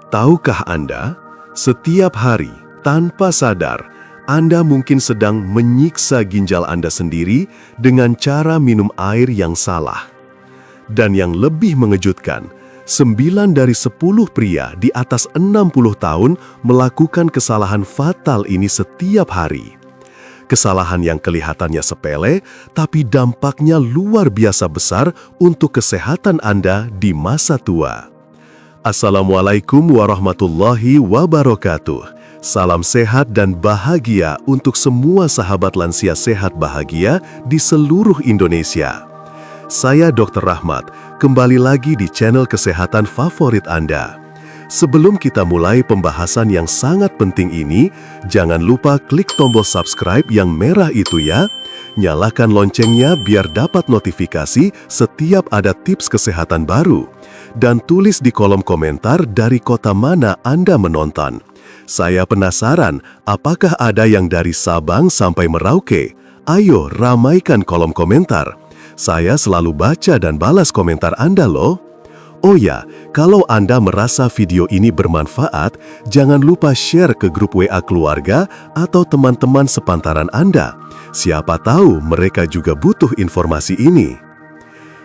Tahukah Anda, setiap hari, tanpa sadar, Anda mungkin sedang menyiksa ginjal Anda sendiri dengan cara minum air yang salah. Dan yang lebih mengejutkan, 9 dari 10 pria di atas 60 tahun melakukan kesalahan fatal ini setiap hari. Kesalahan yang kelihatannya sepele, tapi dampaknya luar biasa besar untuk kesehatan Anda di masa tua. Assalamualaikum warahmatullahi wabarakatuh. Salam sehat dan bahagia untuk semua sahabat lansia sehat bahagia di seluruh Indonesia. Saya Dr. Rahmat, kembali lagi di channel kesehatan favorit Anda. Sebelum kita mulai pembahasan yang sangat penting ini, jangan lupa klik tombol subscribe yang merah itu ya. Nyalakan loncengnya biar dapat notifikasi setiap ada tips kesehatan baru. Dan tulis di kolom komentar dari kota mana Anda menonton. Saya penasaran, apakah ada yang dari Sabang sampai Merauke? Ayo ramaikan kolom komentar. Saya selalu baca dan balas komentar Anda loh. Oh ya, kalau Anda merasa video ini bermanfaat, jangan lupa share ke grup WA keluarga atau teman-teman sepantaran Anda. Siapa tahu mereka juga butuh informasi ini.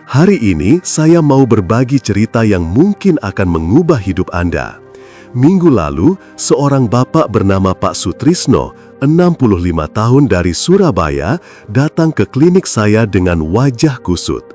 Hari ini saya mau berbagi cerita yang mungkin akan mengubah hidup Anda. Minggu lalu, seorang bapak bernama Pak Sutrisno, 65 tahun dari Surabaya, datang ke klinik saya dengan wajah kusut.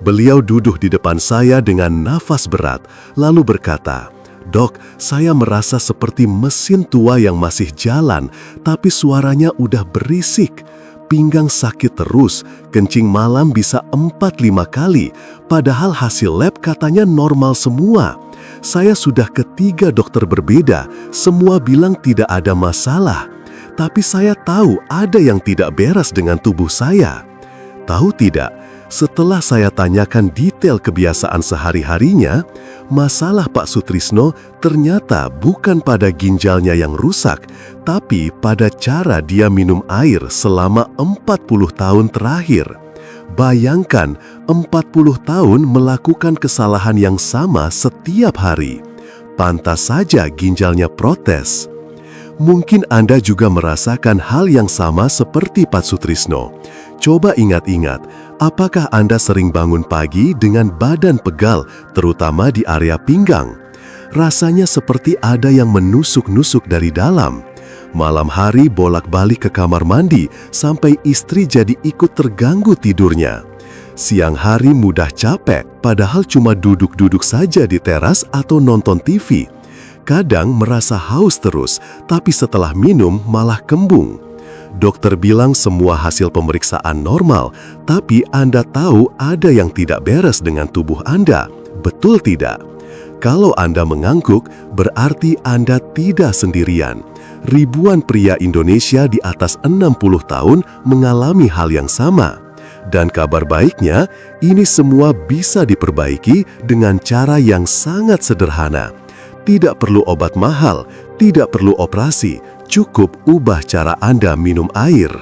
Beliau duduk di depan saya dengan nafas berat, lalu berkata, "Dok, saya merasa seperti mesin tua yang masih jalan, tapi suaranya udah berisik. Pinggang sakit terus, kencing malam bisa 4-5 kali, padahal hasil lab katanya normal semua. Saya sudah ke 3 dokter berbeda, semua bilang tidak ada masalah. Tapi saya tahu ada yang tidak beres dengan tubuh saya." Tahu tidak, setelah saya tanyakan detail kebiasaan sehari-harinya, masalah Pak Sutrisno ternyata bukan pada ginjalnya yang rusak, tapi pada cara dia minum air selama 40 tahun terakhir. Bayangkan, 40 tahun melakukan kesalahan yang sama setiap hari. Pantas saja ginjalnya protes. Mungkin Anda juga merasakan hal yang sama seperti Pak Sutrisno. Coba ingat-ingat, apakah Anda sering bangun pagi dengan badan pegal, terutama di area pinggang? Rasanya seperti ada yang menusuk-nusuk dari dalam. Malam hari bolak-balik ke kamar mandi, sampai istri jadi ikut terganggu tidurnya. Siang hari mudah capek, padahal cuma duduk-duduk saja di teras atau nonton TV. Kadang merasa haus terus, tapi setelah minum malah kembung. Dokter bilang semua hasil pemeriksaan normal, tapi Anda tahu ada yang tidak beres dengan tubuh Anda. Betul tidak? Kalau Anda mengangguk, berarti Anda tidak sendirian. Ribuan pria Indonesia di atas 60 tahun mengalami hal yang sama. Dan kabar baiknya, ini semua bisa diperbaiki dengan cara yang sangat sederhana. Tidak perlu obat mahal, tidak perlu operasi, cukup ubah cara Anda minum air.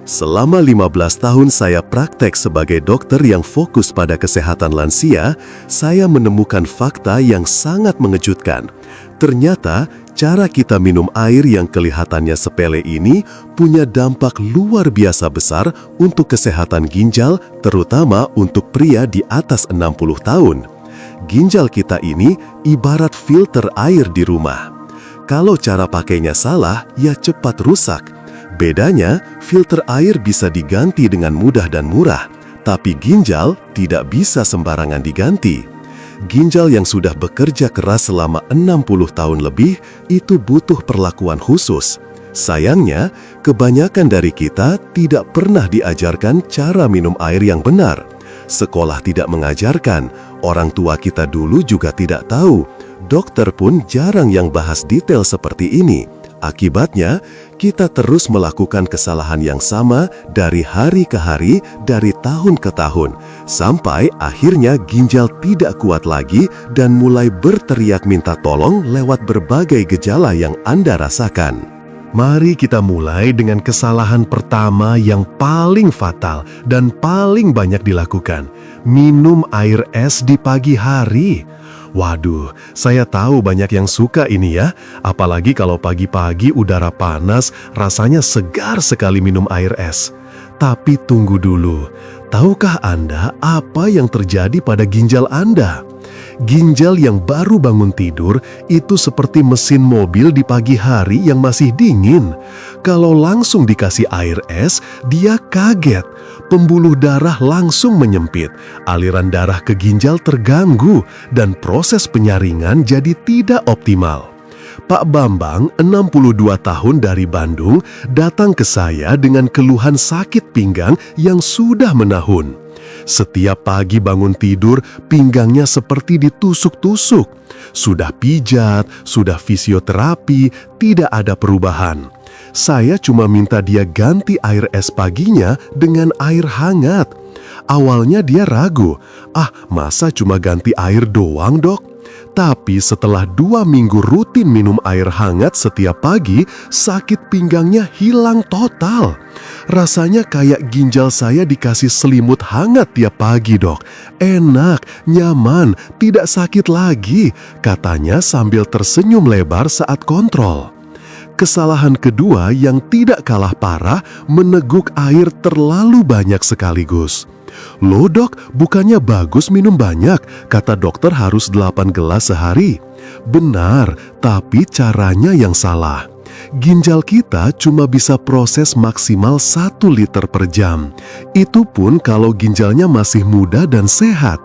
Selama 15 tahun saya praktek sebagai dokter yang fokus pada kesehatan lansia, saya menemukan fakta yang sangat mengejutkan. Ternyata, cara kita minum air yang kelihatannya sepele ini punya dampak luar biasa besar untuk kesehatan ginjal, terutama untuk pria di atas 60 tahun. Ginjal kita ini ibarat filter air di rumah. Kalau cara pakainya salah, ya cepat rusak. Bedanya, filter air bisa diganti dengan mudah dan murah, tapi ginjal tidak bisa sembarangan diganti. Ginjal yang sudah bekerja keras selama 60 tahun lebih, itu butuh perlakuan khusus. Sayangnya, kebanyakan dari kita tidak pernah diajarkan cara minum air yang benar. Sekolah tidak mengajarkan, orang tua kita dulu juga tidak tahu. Dokter pun jarang yang bahas detail seperti ini. Akibatnya, kita terus melakukan kesalahan yang sama dari hari ke hari, dari tahun ke tahun, sampai akhirnya ginjal tidak kuat lagi dan mulai berteriak minta tolong lewat berbagai gejala yang Anda rasakan. Mari kita mulai dengan kesalahan pertama yang paling fatal dan paling banyak dilakukan. Minum air es di pagi hari. Waduh, saya tahu banyak yang suka ini ya. Apalagi kalau pagi-pagi udara panas, rasanya segar sekali minum air es. Tapi tunggu dulu, tahukah Anda apa yang terjadi pada ginjal Anda? Ginjal yang baru bangun tidur itu seperti mesin mobil di pagi hari yang masih dingin. Kalau langsung dikasih air es, dia kaget. Pembuluh darah langsung menyempit, aliran darah ke ginjal terganggu, dan proses penyaringan jadi tidak optimal. Pak Bambang, 62 tahun dari Bandung, datang ke saya dengan keluhan sakit pinggang yang sudah menahun. Setiap pagi bangun tidur, pinggangnya seperti ditusuk-tusuk. Sudah pijat, sudah fisioterapi, tidak ada perubahan. Saya cuma minta dia ganti air es paginya dengan air hangat. Awalnya dia ragu, masa cuma ganti air doang dok? Tapi setelah 2 minggu rutin minum air hangat setiap pagi, sakit pinggangnya hilang total. Rasanya kayak ginjal saya dikasih selimut hangat tiap pagi dok. Enak, nyaman, tidak sakit lagi, katanya sambil tersenyum lebar saat kontrol. Kesalahan kedua yang tidak kalah parah, meneguk air terlalu banyak sekaligus. Loh dok, bukannya bagus minum banyak, kata dokter harus 8 gelas sehari. Benar, tapi caranya yang salah. Ginjal kita cuma bisa proses maksimal 1 liter per jam. Itu pun kalau ginjalnya masih muda dan sehat.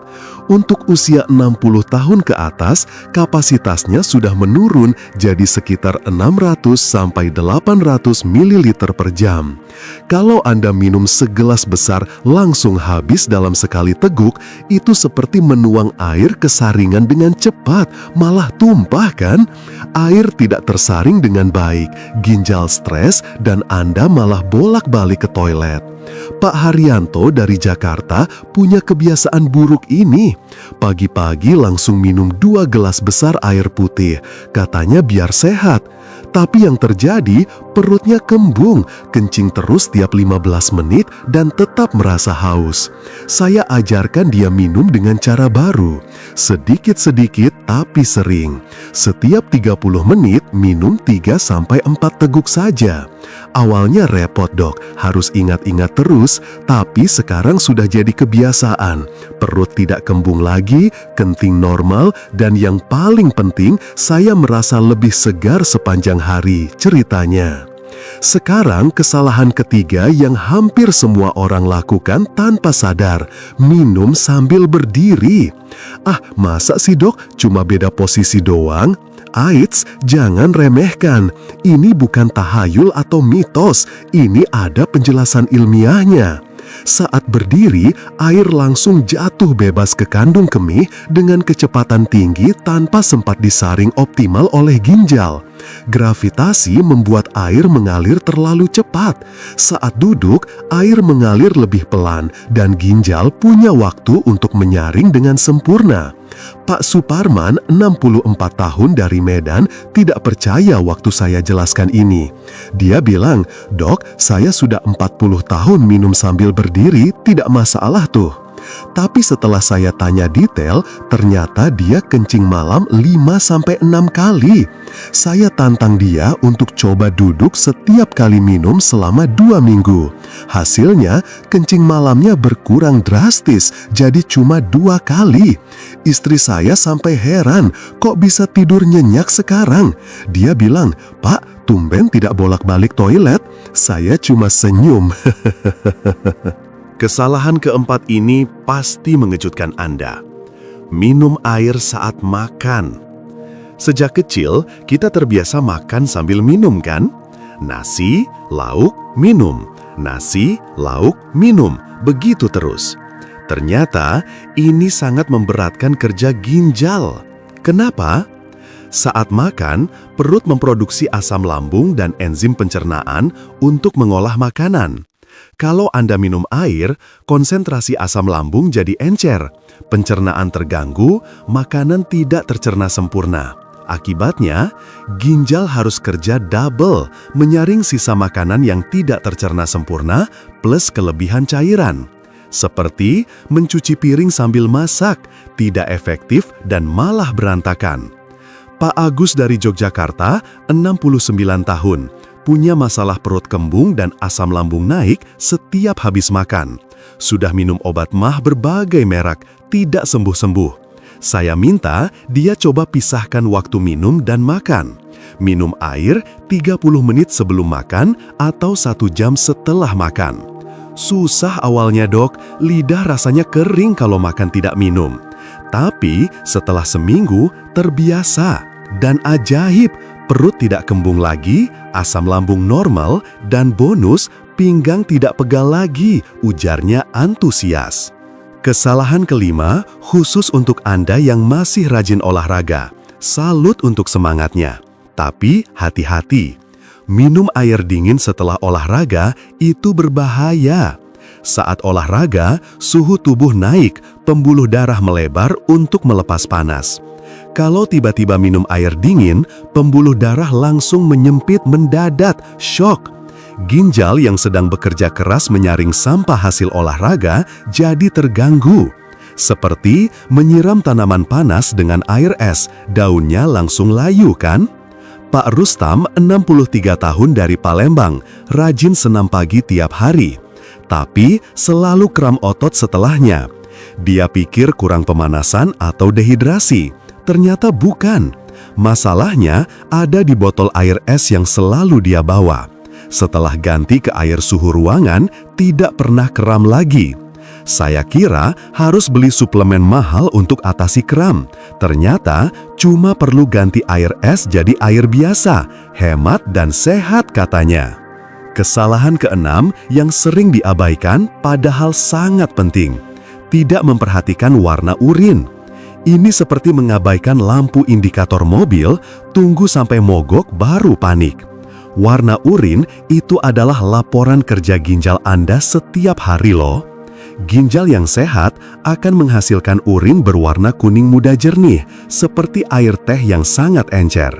Untuk usia 60 tahun ke atas, kapasitasnya sudah menurun jadi sekitar 600 sampai 800 ml per jam. Kalau Anda minum segelas besar langsung habis dalam sekali teguk, itu seperti menuang air ke saringan dengan cepat, malah tumpah kan? Air tidak tersaring dengan baik, ginjal stres, dan Anda malah bolak-balik ke toilet. Pak Haryanto dari Jakarta punya kebiasaan buruk ini. Pagi-pagi langsung minum 2 gelas besar air putih, katanya biar sehat. Tapi yang terjadi, perutnya kembung, kencing terus tiap 15 menit dan tetap merasa haus. Saya ajarkan dia minum dengan cara baru. Sedikit-sedikit tapi sering. Setiap 30 menit minum 3-4 teguk saja. Awalnya repot dok, harus ingat-ingat terus, tapi sekarang sudah jadi kebiasaan. Perut tidak kembung lagi, kencing normal, dan yang paling penting, saya merasa lebih segar sepanjang hari, ceritanya. Sekarang kesalahan ketiga yang hampir semua orang lakukan tanpa sadar, minum sambil berdiri. Masa sih dok, cuma beda posisi doang? Aits, jangan remehkan. Ini bukan tahayul atau mitos, ini ada penjelasan ilmiahnya. Saat berdiri, air langsung jatuh bebas ke kandung kemih dengan kecepatan tinggi tanpa sempat disaring optimal oleh ginjal. Gravitasi membuat air mengalir terlalu cepat. Saat duduk, air mengalir lebih pelan dan ginjal punya waktu untuk menyaring dengan sempurna. Pak Suparman, 64 tahun dari Medan, tidak percaya waktu saya jelaskan ini. Dia bilang, "Dok, saya sudah 40 tahun minum sambil berdiri, tidak masalah tuh." Tapi setelah saya tanya detail, ternyata dia kencing malam 5-6 kali. Saya tantang dia untuk coba duduk setiap kali minum selama 2 minggu. Hasilnya, kencing malamnya berkurang drastis, jadi cuma 2 kali. Istri saya sampai heran, kok bisa tidur nyenyak sekarang? Dia bilang, "Pak, tumben tidak bolak-balik toilet." Saya cuma senyum. Kesalahan keempat ini pasti mengejutkan Anda. Minum air saat makan. Sejak kecil, kita terbiasa makan sambil minum kan? Nasi, lauk, minum. Nasi, lauk, minum. Begitu terus. Ternyata, ini sangat memberatkan kerja ginjal. Kenapa? Saat makan, perut memproduksi asam lambung dan enzim pencernaan untuk mengolah makanan. Kalau Anda minum air, konsentrasi asam lambung jadi encer. Pencernaan terganggu, makanan tidak tercerna sempurna. Akibatnya, ginjal harus kerja double, menyaring sisa makanan yang tidak tercerna sempurna plus kelebihan cairan. seperti mencuci piring sambil masak, tidak efektif dan malah berantakan. Pak Agus dari Yogyakarta, 69 tahun, punya masalah perut kembung dan asam lambung naik setiap habis makan. Sudah minum obat mah berbagai merek, tidak sembuh-sembuh. Saya minta dia coba pisahkan waktu minum dan makan. Minum air 30 menit sebelum makan atau 1 jam setelah makan. Susah awalnya dok, lidah rasanya kering kalau makan tidak minum. Tapi setelah seminggu terbiasa dan ajaib, perut tidak kembung lagi, asam lambung normal, dan bonus pinggang tidak pegal lagi, ujarnya antusias. Kesalahan kelima, khusus untuk Anda yang masih rajin olahraga. Salut untuk semangatnya. Tapi hati-hati, minum air dingin setelah olahraga itu berbahaya. Saat olahraga, suhu tubuh naik, pembuluh darah melebar untuk melepas panas. Kalau tiba-tiba minum air dingin, pembuluh darah langsung menyempit mendadak, shock. Ginjal yang sedang bekerja keras menyaring sampah hasil olahraga jadi terganggu. Seperti menyiram tanaman panas dengan air es, daunnya langsung layu kan? Pak Rustam, 63 tahun dari Palembang, rajin senam pagi tiap hari. Tapi selalu kram otot setelahnya. Dia pikir kurang pemanasan atau dehidrasi. Ternyata bukan. Masalahnya ada di botol air es yang selalu dia bawa. Setelah ganti ke air suhu ruangan, tidak pernah kram lagi. Saya kira harus beli suplemen mahal untuk atasi kram. Ternyata cuma perlu ganti air es jadi air biasa, hemat dan sehat katanya. Kesalahan keenam yang sering diabaikan padahal sangat penting. Tidak memperhatikan warna urin. Ini seperti mengabaikan lampu indikator mobil, tunggu sampai mogok baru panik. Warna urin itu adalah laporan kerja ginjal Anda setiap hari loh. Ginjal yang sehat akan menghasilkan urin berwarna kuning muda jernih, seperti air teh yang sangat encer.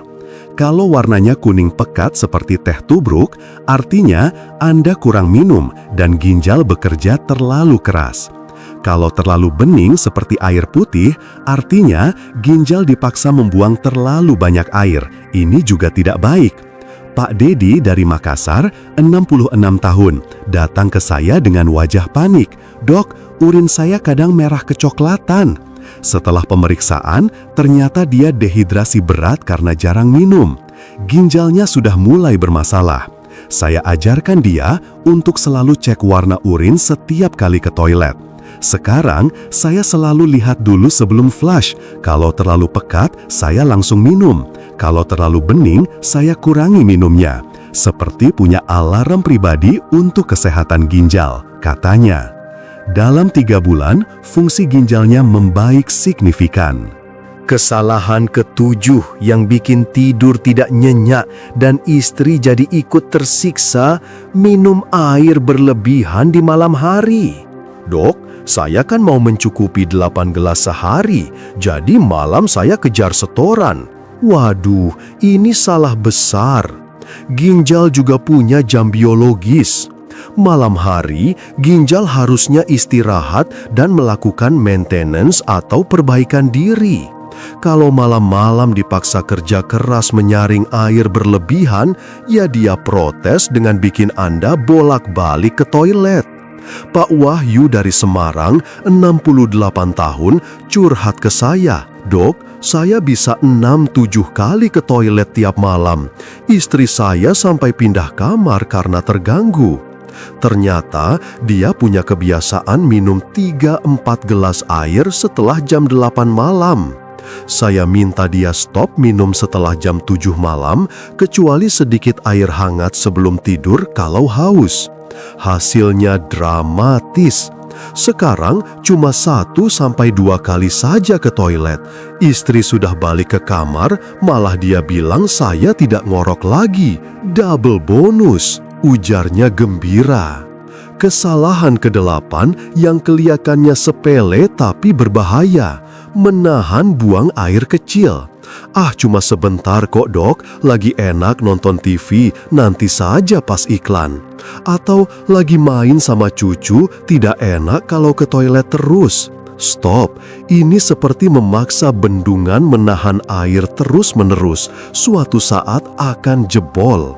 Kalau warnanya kuning pekat seperti teh tubruk, artinya Anda kurang minum dan ginjal bekerja terlalu keras. Kalau terlalu bening seperti air putih, artinya ginjal dipaksa membuang terlalu banyak air. Ini juga tidak baik. Pak Dedi dari Makassar, 66 tahun, datang ke saya dengan wajah panik. Dok, urin saya kadang merah kecoklatan. Setelah pemeriksaan, ternyata dia dehidrasi berat karena jarang minum. Ginjalnya sudah mulai bermasalah. Saya ajarkan dia untuk selalu cek warna urin setiap kali ke toilet. Sekarang, saya selalu lihat dulu sebelum flush. Kalau terlalu pekat, saya langsung minum. Kalau terlalu bening, saya kurangi minumnya. Seperti punya alarm pribadi untuk kesehatan ginjal, katanya. Dalam 3 bulan, fungsi ginjalnya membaik signifikan. Kesalahan ketujuh yang bikin tidur tidak nyenyak dan istri jadi ikut tersiksa, minum air berlebihan di malam hari. Dok, saya kan mau mencukupi 8 gelas sehari, jadi malam saya kejar setoran. Waduh, ini salah besar. Ginjal juga punya jam biologis. Malam hari, ginjal harusnya istirahat dan melakukan maintenance atau perbaikan diri. Kalau malam-malam dipaksa kerja keras menyaring air berlebihan, ya dia protes dengan bikin Anda bolak-balik ke toilet. Pak Wahyu dari Semarang, 68 tahun, curhat ke saya. Dok, saya bisa 6-7 kali ke toilet tiap malam. Istri saya sampai pindah kamar karena terganggu. Ternyata dia punya kebiasaan minum 3-4 gelas air setelah jam 8 malam. Saya minta dia stop minum setelah jam 7 malam, kecuali sedikit air hangat sebelum tidur kalau haus. Hasilnya dramatis. Sekarang cuma 1-2 kali saja ke toilet. Istri sudah balik ke kamar, malah dia bilang saya tidak ngorok lagi. Double bonus, ujarnya gembira. Kesalahan ke-8 yang kelihatannya sepele tapi berbahaya, menahan buang air kecil. "Ah, cuma sebentar kok dok, lagi enak nonton TV, nanti saja pas iklan." Atau lagi main sama cucu, tidak enak kalau ke toilet terus. Stop, ini seperti memaksa bendungan menahan air terus-menerus, suatu saat akan jebol.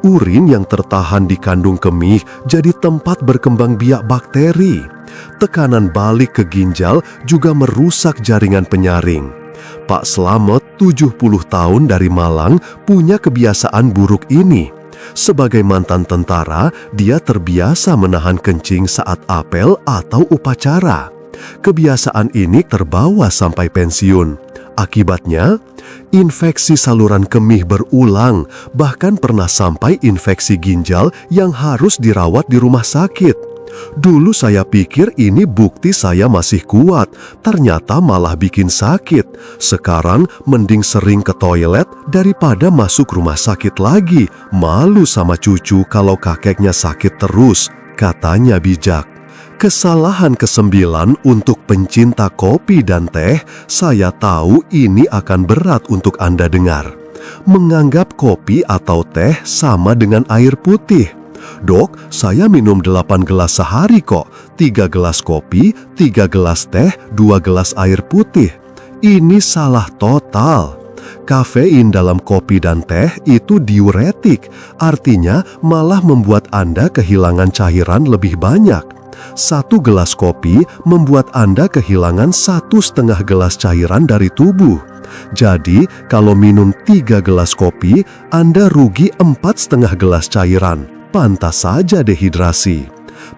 Urin yang tertahan di kandung kemih jadi tempat berkembang biak bakteri. Tekanan balik ke ginjal juga merusak jaringan penyaring. Pak Slamet, 70 tahun dari Malang, punya kebiasaan buruk ini. Sebagai mantan tentara, dia terbiasa menahan kencing saat apel atau upacara. Kebiasaan ini terbawa sampai pensiun. Akibatnya, infeksi saluran kemih berulang, bahkan pernah sampai infeksi ginjal yang harus dirawat di rumah sakit. Dulu saya pikir ini bukti saya masih kuat, ternyata malah bikin sakit. Sekarang mending sering ke toilet daripada masuk rumah sakit lagi. Malu sama cucu kalau kakeknya sakit terus, katanya bijak. Kesalahan ke-9 untuk pencinta kopi dan teh, saya tahu ini akan berat untuk Anda dengar. Menganggap kopi atau teh sama dengan air putih. "Dok, saya minum 8 gelas sehari kok, 3 gelas kopi, 3 gelas teh, 2 gelas air putih." Ini salah total. Kafein dalam kopi dan teh itu diuretik, artinya malah membuat Anda kehilangan cairan lebih banyak. 1 gelas kopi membuat Anda kehilangan 1,5 gelas cairan dari tubuh. Jadi, kalau minum 3 gelas kopi, Anda rugi 4,5 gelas cairan. Pantas saja dehidrasi.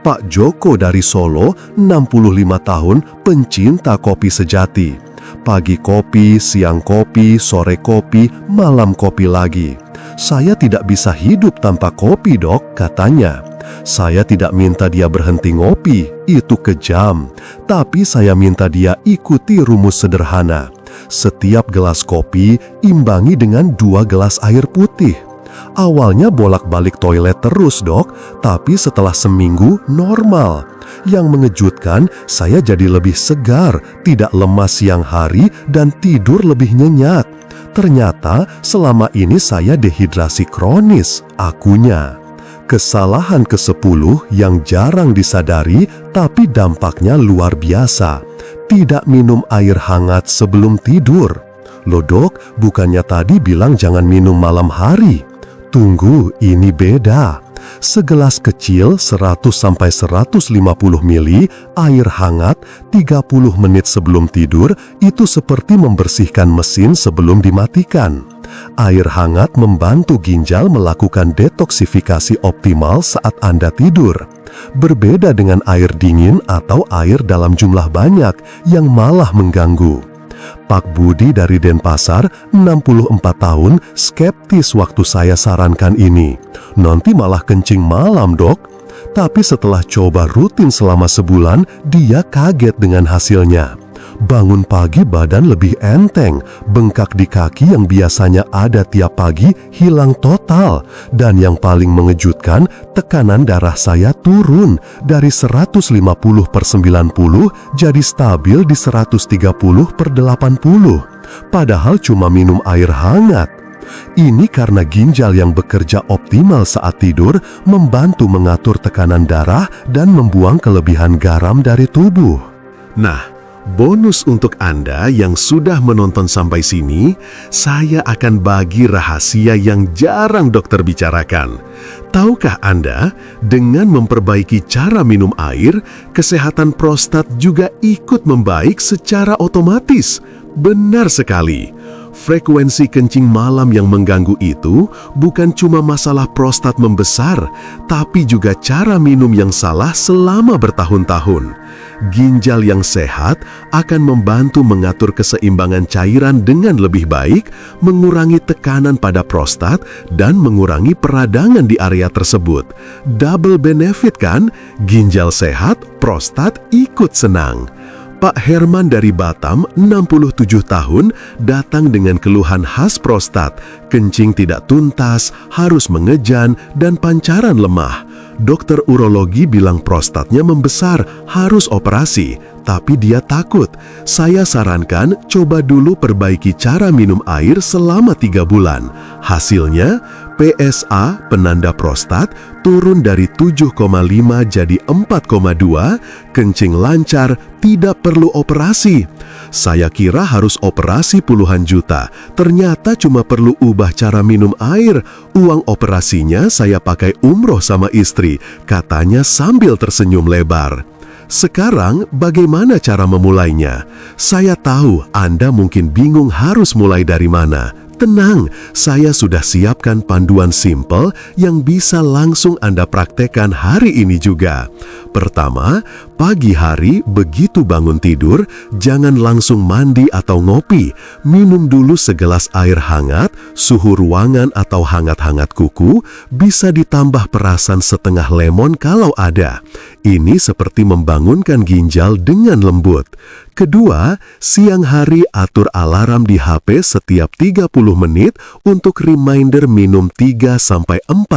Pak Joko dari Solo, 65 tahun, pencinta kopi sejati. Pagi kopi, siang kopi, sore kopi, malam kopi lagi. "Saya tidak bisa hidup tanpa kopi, dok," katanya. Saya tidak minta dia berhenti ngopi, itu kejam. Tapi saya minta dia ikuti rumus sederhana. Setiap gelas kopi imbangi dengan 2 gelas air putih. Awalnya bolak-balik toilet terus dok, tapi setelah seminggu normal. Yang mengejutkan, saya jadi lebih segar, tidak lemas siang hari, dan tidur lebih nyenyak. Ternyata selama ini saya dehidrasi kronis, akunya. Kesalahan ke-10 yang jarang disadari tapi dampaknya luar biasa. Tidak minum air hangat sebelum tidur. "Loh dok, bukannya tadi bilang jangan minum malam hari?" Tunggu, ini beda. Segelas kecil 100-150 mili air hangat 30 menit sebelum tidur itu seperti membersihkan mesin sebelum dimatikan. Air hangat membantu ginjal melakukan detoksifikasi optimal saat Anda tidur. Berbeda dengan air dingin atau air dalam jumlah banyak yang malah mengganggu. Pak Budi dari Denpasar, 64 tahun, skeptis waktu saya sarankan ini. "Nanti malah kencing malam dok." Tapi setelah coba rutin selama sebulan, dia kaget dengan hasilnya. Bangun pagi badan lebih enteng, bengkak di kaki yang biasanya ada tiap pagi hilang total. Dan yang paling mengejutkan, tekanan darah saya turun dari 150/90 jadi stabil di 130/80. Padahal cuma minum air hangat. Ini karena ginjal yang bekerja optimal saat tidur membantu mengatur tekanan darah dan membuang kelebihan garam dari tubuh. Nah, bonus untuk Anda yang sudah menonton sampai sini, saya akan bagi rahasia yang jarang dokter bicarakan. Tahukah Anda, dengan memperbaiki cara minum air, kesehatan prostat juga ikut membaik secara otomatis? Benar sekali. Frekuensi kencing malam yang mengganggu itu bukan cuma masalah prostat membesar, tapi juga cara minum yang salah selama bertahun-tahun. Ginjal yang sehat akan membantu mengatur keseimbangan cairan dengan lebih baik, mengurangi tekanan pada prostat, dan mengurangi peradangan di area tersebut. Double benefit kan? Ginjal sehat, prostat ikut senang. Pak Herman dari Batam, 67 tahun, datang dengan keluhan khas prostat, kencing tidak tuntas, harus mengejan, dan pancaran lemah. Dokter urologi bilang prostatnya membesar, harus operasi. Tapi dia takut. Saya sarankan coba dulu perbaiki cara minum air selama 3 bulan. Hasilnya, PSA, penanda prostat, turun dari 7,5 jadi 4,2, kencing lancar, tidak perlu operasi. Saya kira harus operasi puluhan juta, ternyata cuma perlu ubah cara minum air. Uang operasinya saya pakai umroh sama istri, katanya sambil tersenyum lebar. Sekarang, bagaimana cara memulainya? Saya tahu Anda mungkin bingung harus mulai dari mana. Tenang, saya sudah siapkan panduan simpel yang bisa langsung Anda praktekkan hari ini juga. Pertama, pagi hari begitu bangun tidur, jangan langsung mandi atau ngopi. Minum dulu segelas air hangat, suhu ruangan atau hangat-hangat kuku, bisa ditambah perasan setengah lemon kalau ada. Ini seperti membangunkan ginjal dengan lembut. Kedua, siang hari atur alarm di HP setiap 30 menit untuk reminder minum 3-4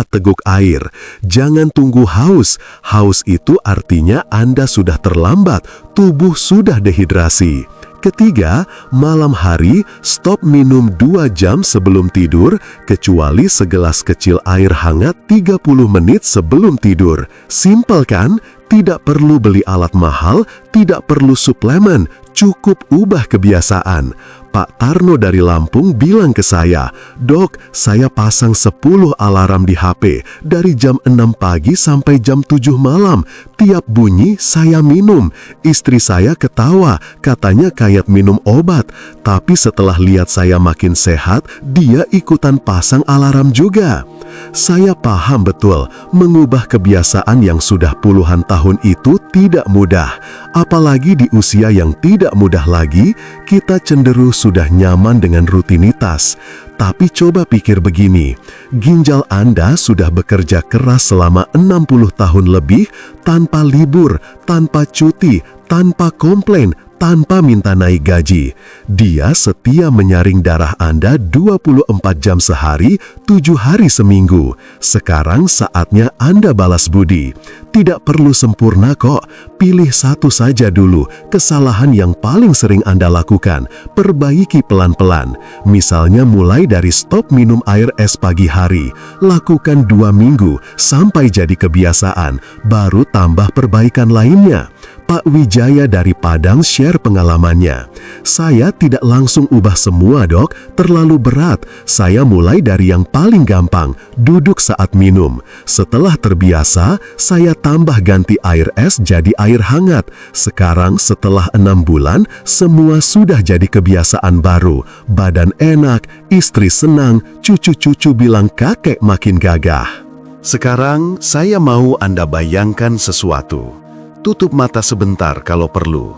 teguk air. Jangan tunggu haus. Haus itu artinya Anda sudah terlambat, tubuh sudah dehidrasi. Ketiga, malam hari stop minum 2 jam sebelum tidur, kecuali segelas kecil air hangat 30 menit sebelum tidur. Simpel kan? Tidak perlu beli alat mahal, tidak perlu suplemen, cukup ubah kebiasaan. Pak Tarno dari Lampung bilang ke saya, "Dok, saya pasang 10 alarm di HP, dari jam 6 pagi sampai jam 7 malam. Tiap bunyi saya minum." Istri saya ketawa, katanya kayak minum obat. Tapi setelah lihat saya makin sehat, dia ikutan pasang alarm juga. Saya paham betul, mengubah kebiasaan yang sudah puluhan tahun itu tidak mudah. Apalagi di usia yang tidak mudah lagi, kita cenderung sudah nyaman dengan rutinitas. Tapi coba pikir begini, ginjal Anda sudah bekerja keras selama 60 tahun lebih, tanpa libur, tanpa cuti, tanpa komplain, tanpa minta naik gaji. Dia setia menyaring darah Anda 24 jam sehari, 7 hari seminggu. Sekarang saatnya Anda balas budi. Tidak perlu sempurna kok, pilih satu saja dulu, kesalahan yang paling sering Anda lakukan, perbaiki pelan-pelan. Misalnya mulai dari stop minum air es pagi hari, lakukan 2 minggu sampai jadi kebiasaan, baru tambah perbaikan lainnya. Pak Wijaya dari Padang share pengalamannya. "Saya tidak langsung ubah semua, Dok, terlalu berat. Saya mulai dari yang paling gampang, duduk saat minum. Setelah terbiasa, saya tambah ganti air es jadi air hangat. Sekarang setelah 6 bulan, semua sudah jadi kebiasaan baru. Badan enak, istri senang, cucu-cucu bilang kakek makin gagah." Sekarang saya mau Anda bayangkan sesuatu. Tutup mata sebentar kalau perlu.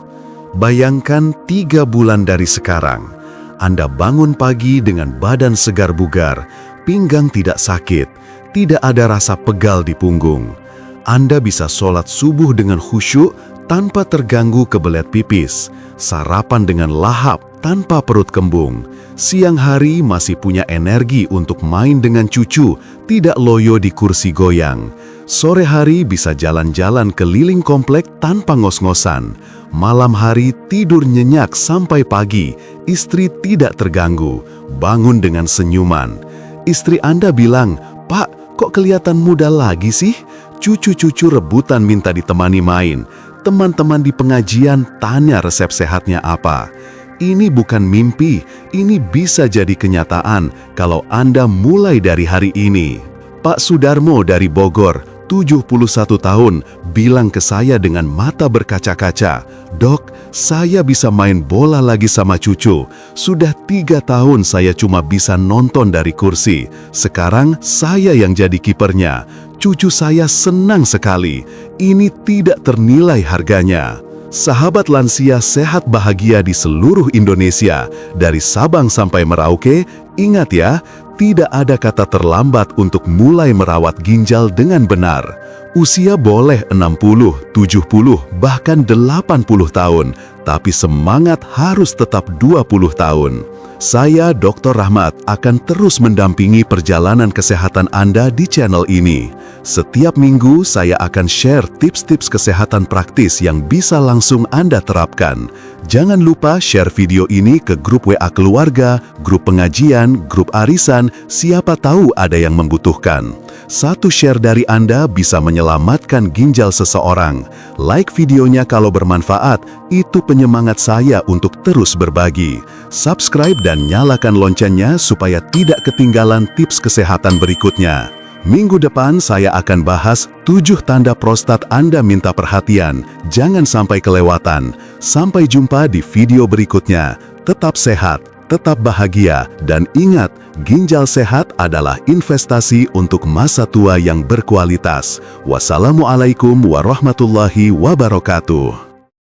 Bayangkan 3 bulan dari sekarang, Anda bangun pagi dengan badan segar bugar, pinggang tidak sakit, tidak ada rasa pegal di punggung. Anda bisa sholat subuh dengan khusyuk tanpa terganggu kebelet pipis, sarapan dengan lahap tanpa perut kembung. Siang hari masih punya energi untuk main dengan cucu, tidak loyo di kursi goyang. Sore hari bisa jalan-jalan keliling komplek tanpa ngos-ngosan. Malam hari tidur nyenyak sampai pagi, istri tidak terganggu, bangun dengan senyuman. Istri Anda bilang, "Pak, kok kelihatan muda lagi sih?" Cucu-cucu rebutan minta ditemani main. Teman-teman di pengajian tanya resep sehatnya apa. Ini bukan mimpi, ini bisa jadi kenyataan kalau Anda mulai dari hari ini. Pak Sudarmo dari Bogor, 71 tahun, bilang ke saya dengan mata berkaca-kaca, "Dok, saya bisa main bola lagi sama cucu. Sudah 3 tahun saya cuma bisa nonton dari kursi. Sekarang saya yang jadi kipernya. Cucu saya senang sekali. Ini tidak ternilai harganya." Sahabat lansia sehat bahagia di seluruh Indonesia, dari Sabang sampai Merauke, ingat ya, tidak ada kata terlambat untuk mulai merawat ginjal dengan benar. Usia boleh 60, 70, bahkan 80 tahun, tapi semangat harus tetap 20 tahun. Saya, Dr. Rahmat, akan terus mendampingi perjalanan kesehatan Anda di channel ini. Setiap minggu, saya akan share tips-tips kesehatan praktis yang bisa langsung Anda terapkan. Jangan lupa share video ini ke grup WA keluarga, grup pengajian, grup arisan, siapa tahu ada yang membutuhkan. Satu share dari Anda bisa menyelamatkan ginjal seseorang. Like videonya kalau bermanfaat, itu penyemangat saya untuk terus berbagi. Subscribe dan nyalakan loncengnya supaya tidak ketinggalan tips kesehatan berikutnya. Minggu depan saya akan bahas 7 tanda prostat Anda minta perhatian. Jangan sampai kelewatan. Sampai jumpa di video berikutnya. Tetap sehat, tetap bahagia, dan ingat, ginjal sehat adalah investasi untuk masa tua yang berkualitas. Wassalamualaikum warahmatullahi wabarakatuh.